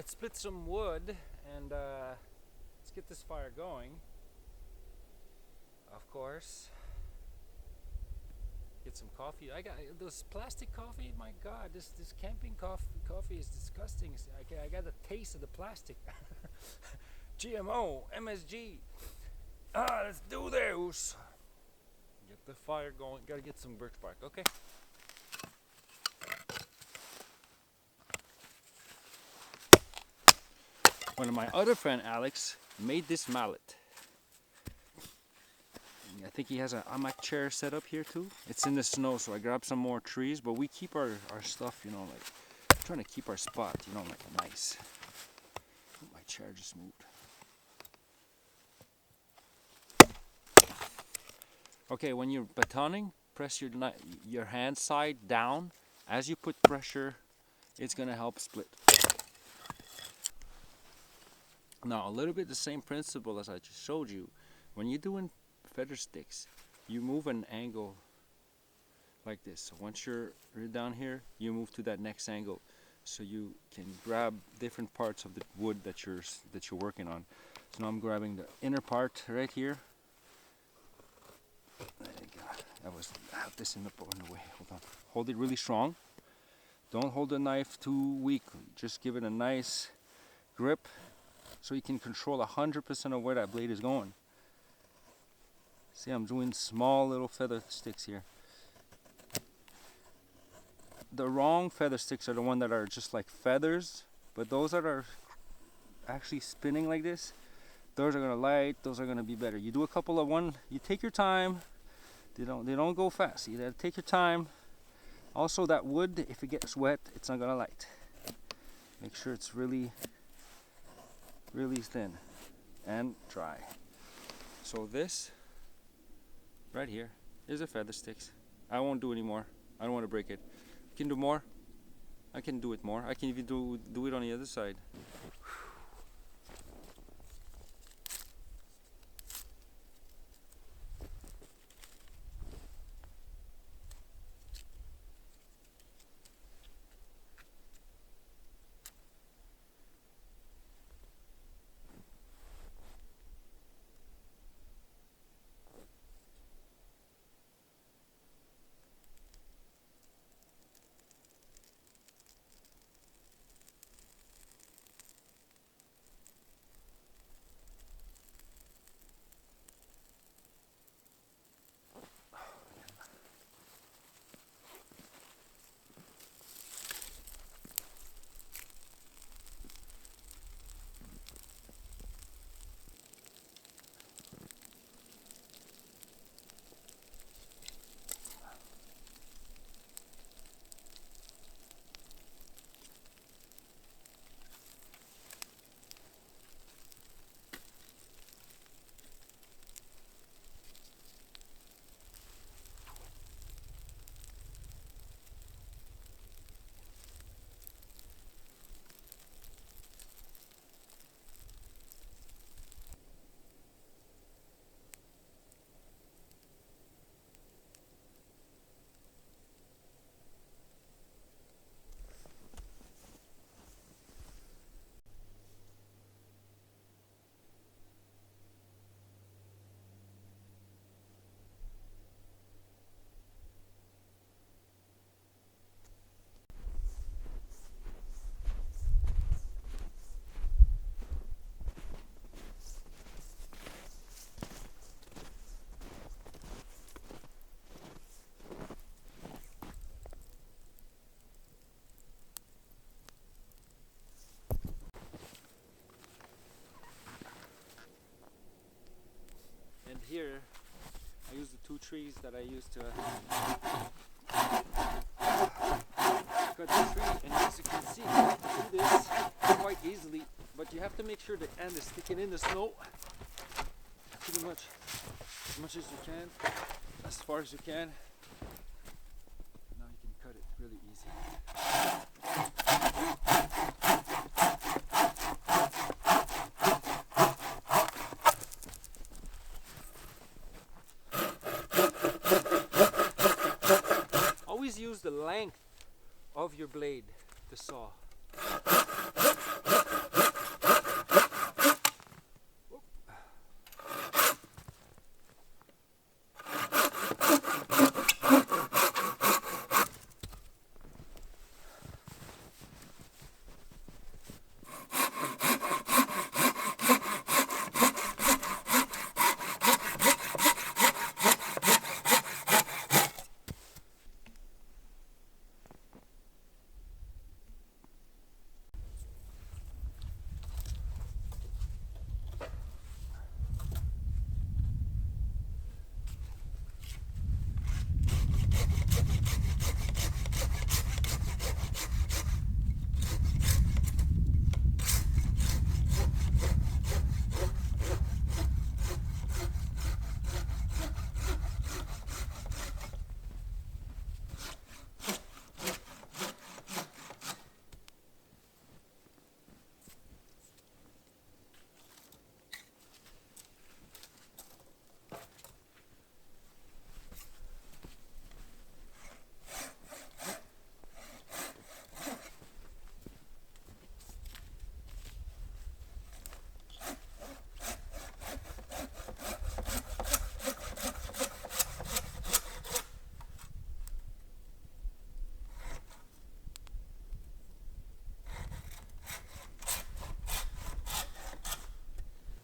let's split some wood and let's get this fire going. Of course, get some coffee. I got those plastic coffee. My God, this camping coffee is disgusting. I got the taste of the plastic. GMO, MSG. Let's do this. Get the fire going. Gotta get some birch bark. Okay. One of my other friend Alex made this mallet. I think he has an hamac chair set up here too. It's in the snow, so I grabbed some more trees, but we keep our stuff, you know, like trying to keep our spot, you know, like nice. My chair just moved. Okay, when you're batoning, press your hand side down. As you put pressure, it's gonna help split. Now, a little bit the same principle as I just showed you. When you're doing feather sticks, you move an angle like this. So once you're down here, you move to that next angle, so you can grab different parts of the wood that you're working on. So now I'm grabbing the inner part right here. There you go. I have this in the way. Hold on. Hold it really strong. Don't hold the knife too weak. Just give it a nice grip, so you can control 100% of where that blade is going. See, I'm doing small little feather sticks here. The wrong feather sticks are the ones that are just like feathers, but those that are actually spinning like this, those are gonna light, those are gonna be better. You do a couple of one, you take your time. They don't go fast. You gotta take your time. Also, that wood, if it gets wet, it's not gonna light. Make sure it's really thin and dry. So this right here is a feather sticks. I won't do any more. I don't want to break it. You can do more. I can do it more. I can even do it on the other side. Here, I use the two trees that I used to cut the tree, and as you can see, you can do this quite easily, but you have to make sure the end is sticking in the snow pretty much as much as you can, as far as you can. Now you can cut it really easy. Use the length of your blade to saw.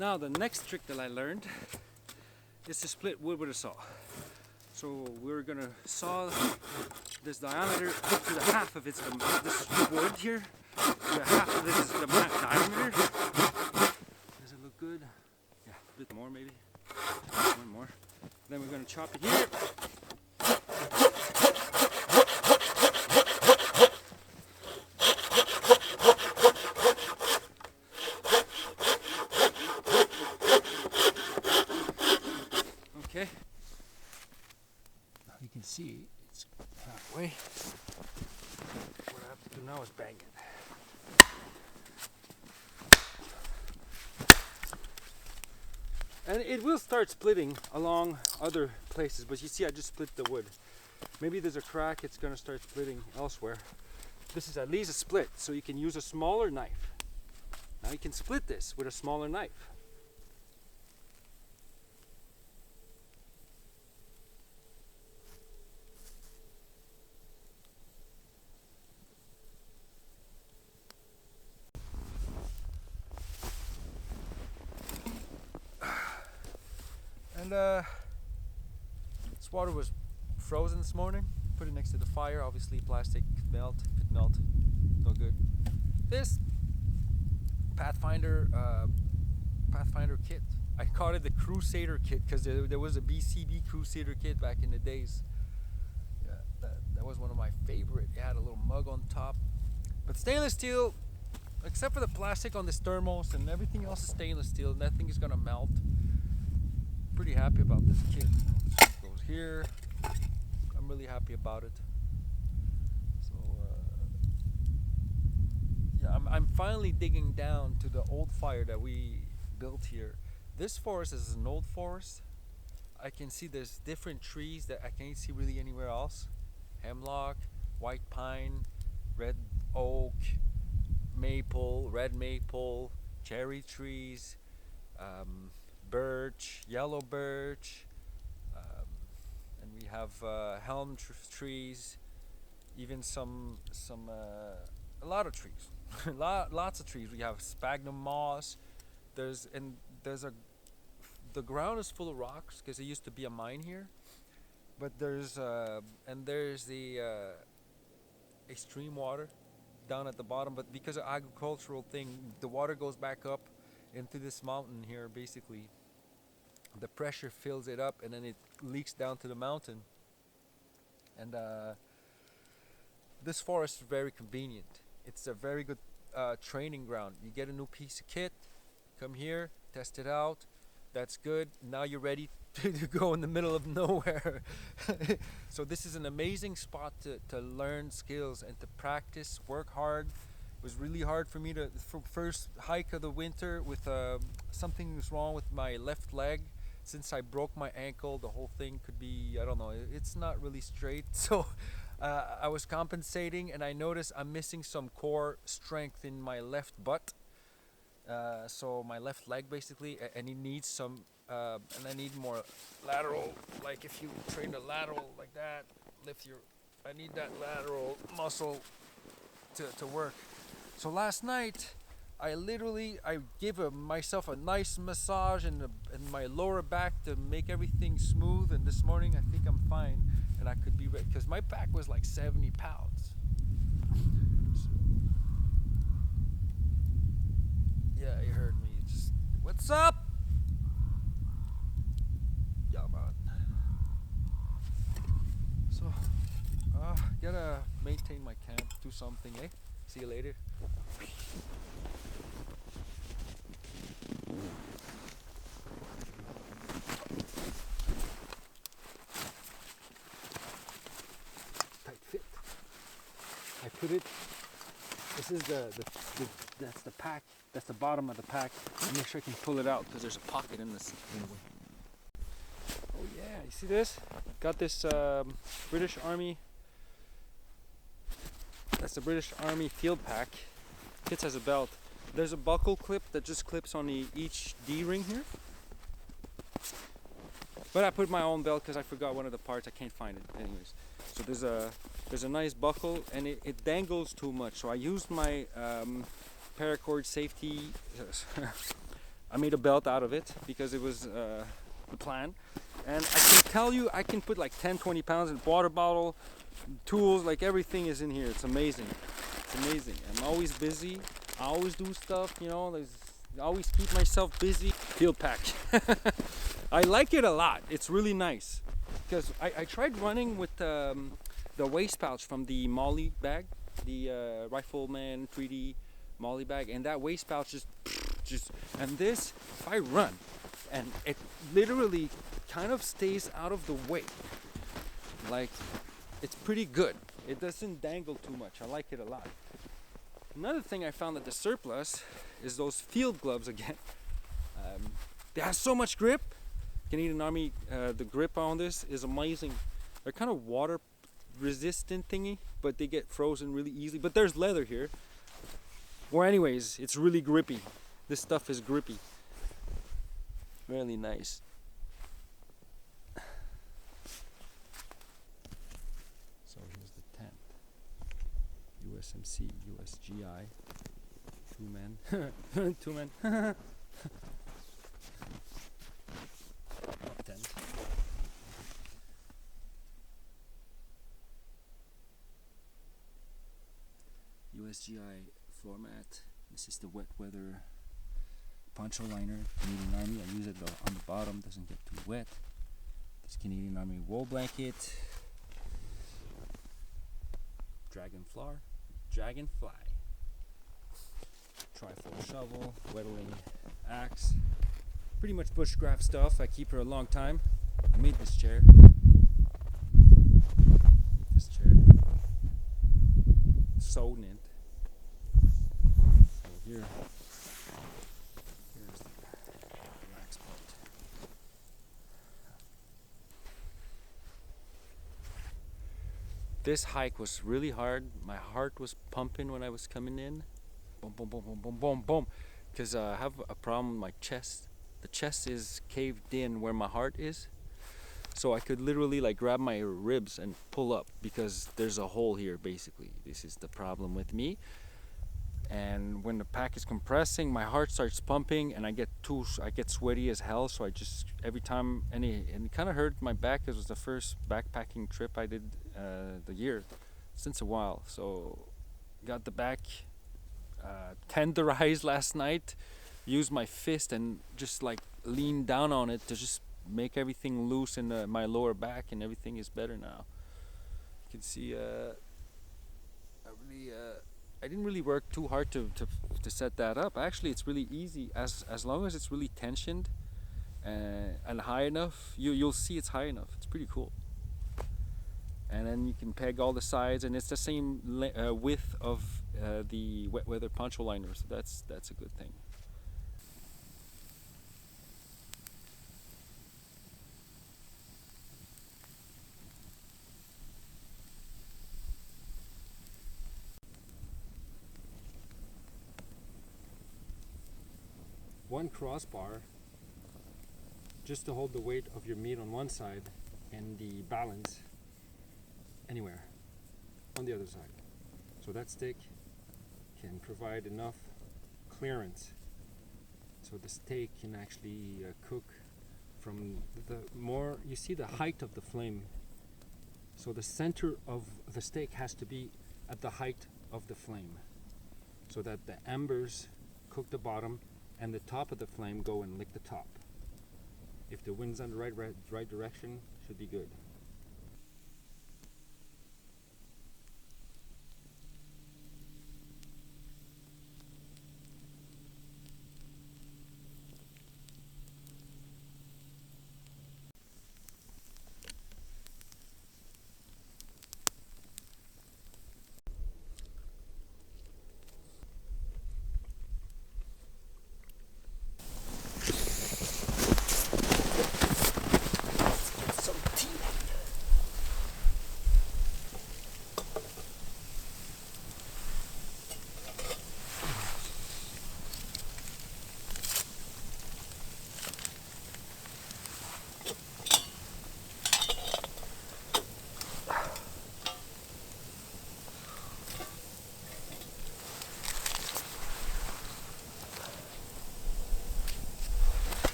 Now the next trick that I learned is to split wood with a saw. So we're gonna saw this diameter up to the half of it's this wood here. The half of this is the diameter. Does it look good? Yeah, a bit more maybe. One more. Then we're gonna chop it here. Okay. Now you can see it's halfway. What I have to do now is bang it. And it will start splitting along other places, but you see I just split the wood. Maybe there's a crack, it's gonna start splitting elsewhere. This is at least a split, so you can use a smaller knife. Now you can split this with a smaller knife. And this water was frozen this morning. Put it next to the fire. Obviously, plastic could melt. If it melt, no good. This Pathfinder kit. I called it the Crusader kit because there was a BCB Crusader kit back in the days. Yeah, that was one of my favorite. It had a little mug on top, but stainless steel, except for the plastic on this thermos, and everything else is stainless steel. Nothing is gonna melt. Pretty happy about this kit. It goes here. I'm really happy about it. So yeah, I'm finally digging down to the old fire that we built here. This forest is an old forest. I can see there's different trees that I can't see really anywhere else. Hemlock, white pine, red oak, maple, red maple, cherry trees, birch, yellow birch, and we have helm trees, even a lot of trees, lots of trees. We have sphagnum moss. The ground is full of rocks because it used to be a mine here, but there's the extreme water down at the bottom. But because of agricultural thing, the water goes back up into this mountain here. Basically, the pressure fills it up and then it leaks down to the mountain. And this forest is very convenient. It's a very good training ground. You get a new piece of kit, come here, test it out. That's good. Now you're ready to go in the middle of nowhere. So this is an amazing spot to learn skills and to practice, work hard. It was really hard for me for first hike of the winter with something was wrong with my left leg. Since I broke my ankle, the whole thing could be, I don't know, it's not really straight. So I was compensating and I noticed I'm missing some core strength in my left butt. So my left leg basically, and it needs some, and I need more lateral, like if you train the lateral like that, I need that lateral muscle to work. So last night, I gave myself a nice massage in my lower back to make everything smooth, and this morning I think I'm fine, and I could be ready, because my back was like 70 pounds. So, yeah, you heard me. Just, what's up? Yeah, man. So, gotta maintain my camp, do something, eh? See you later. Tight fit. I put it. This is that's the pack. That's the bottom of the pack. I'll make sure I can pull it out because there's a pocket in this. Oh yeah, you see this? Got this British Army. That's the British Army field pack. Fits as a belt. There's a buckle clip that just clips on each D-ring here. But I put my own belt because I forgot one of the parts. I can't find it anyways. So there's a nice buckle and it dangles too much. So I used my paracord safety I made a belt out of it because it was the plan. And I can tell you, I can put like 10-20 pounds in water bottle, tools, like everything is in here. It's amazing. It's amazing. I'm always busy. I always do stuff, you know, I always keep myself busy. Field pack. I like it a lot. It's really nice. Because I tried running with the waist pouch from the Molly bag, the Rifleman 3D Molly bag, and that waist pouch just and this, if I run, and it literally kind of stays out of the way. Like, it's pretty good. It doesn't dangle too much. I like it a lot. Another thing I found at the surplus is those field gloves again. They have so much grip. Canadian Army, the grip on this is amazing. They're kind of water resistant thingy, but they get frozen really easily. But there's leather here. Well, anyways, it's really grippy. This stuff is grippy. Really nice. So here's the tent. USMC, USGI. 2 men. 2 men. Tent. USGI floor mat. This is the wet weather poncho liner, Canadian Army. I use it on the bottom, doesn't get too wet. This Canadian Army wool blanket. Dragonfly. Trifold shovel, whittling axe. Pretty much bushcraft stuff. I keep her a long time. I made this chair. Sewn it. So here's the relax part. This hike was really hard. My heart was pumping when I was coming in. Boom, boom, boom, boom, boom, boom, boom. Because I have a problem with my chest. The chest is caved in where my heart is. So I could literally like grab my ribs and pull up because there's a hole here basically. This is the problem with me. And when the pack is compressing, my heart starts pumping and I get sweaty as hell. So I just, every time, and it kind of hurt my back. It was the first backpacking trip I did the year since a while. So got the back tenderized last night. Used my fist and just like leaned down on it to just make everything loose in my lower back, and everything is better now. You can see I didn't really work too hard to set that up. Actually, it's really easy as long as it's really tensioned and high enough. You'll see it's high enough. It's pretty cool. And then you can peg all the sides, and it's the same width of the wet weather poncho liner. So that's a good thing. One crossbar just to hold the weight of your meat on one side and the balance anywhere on the other side. So that stick can provide enough clearance so the steak can actually cook from the more, you see the height of the flame. So the center of the steak has to be at the height of the flame so that the embers cook the bottom and the top of the flame go and lick the top. If the wind's on the right direction, should be good. Some tea.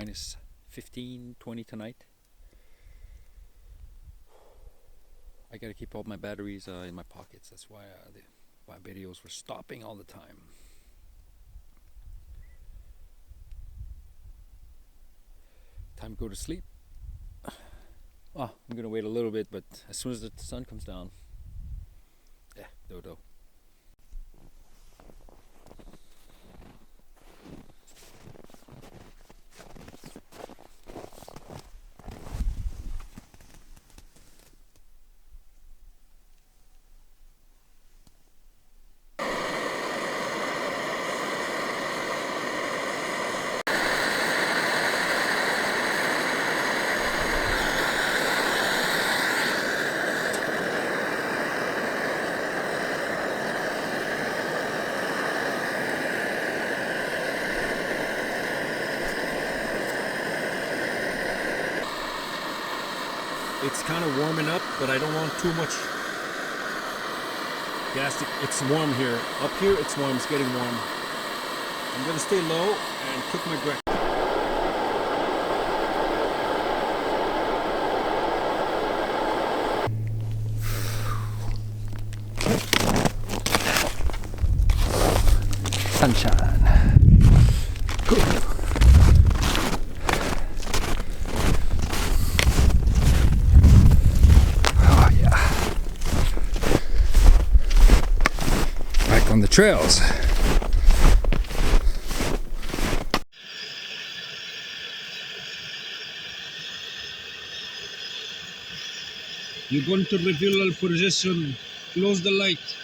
minus 15, 20 tonight. I gotta keep all my batteries in my pockets. That's why my videos were stopping all the time. Time to go to sleep. Oh, I'm gonna wait a little bit, but as soon as the sun comes down, yeah, dodo. It's kind of warming up, but I don't want too much gas. It's warm here. Up here, it's warm. It's getting warm. I'm going to stay low and cook my breakfast. Sunshine. Oh yeah. Back on the trails. You're going to reveal our position. Close the light.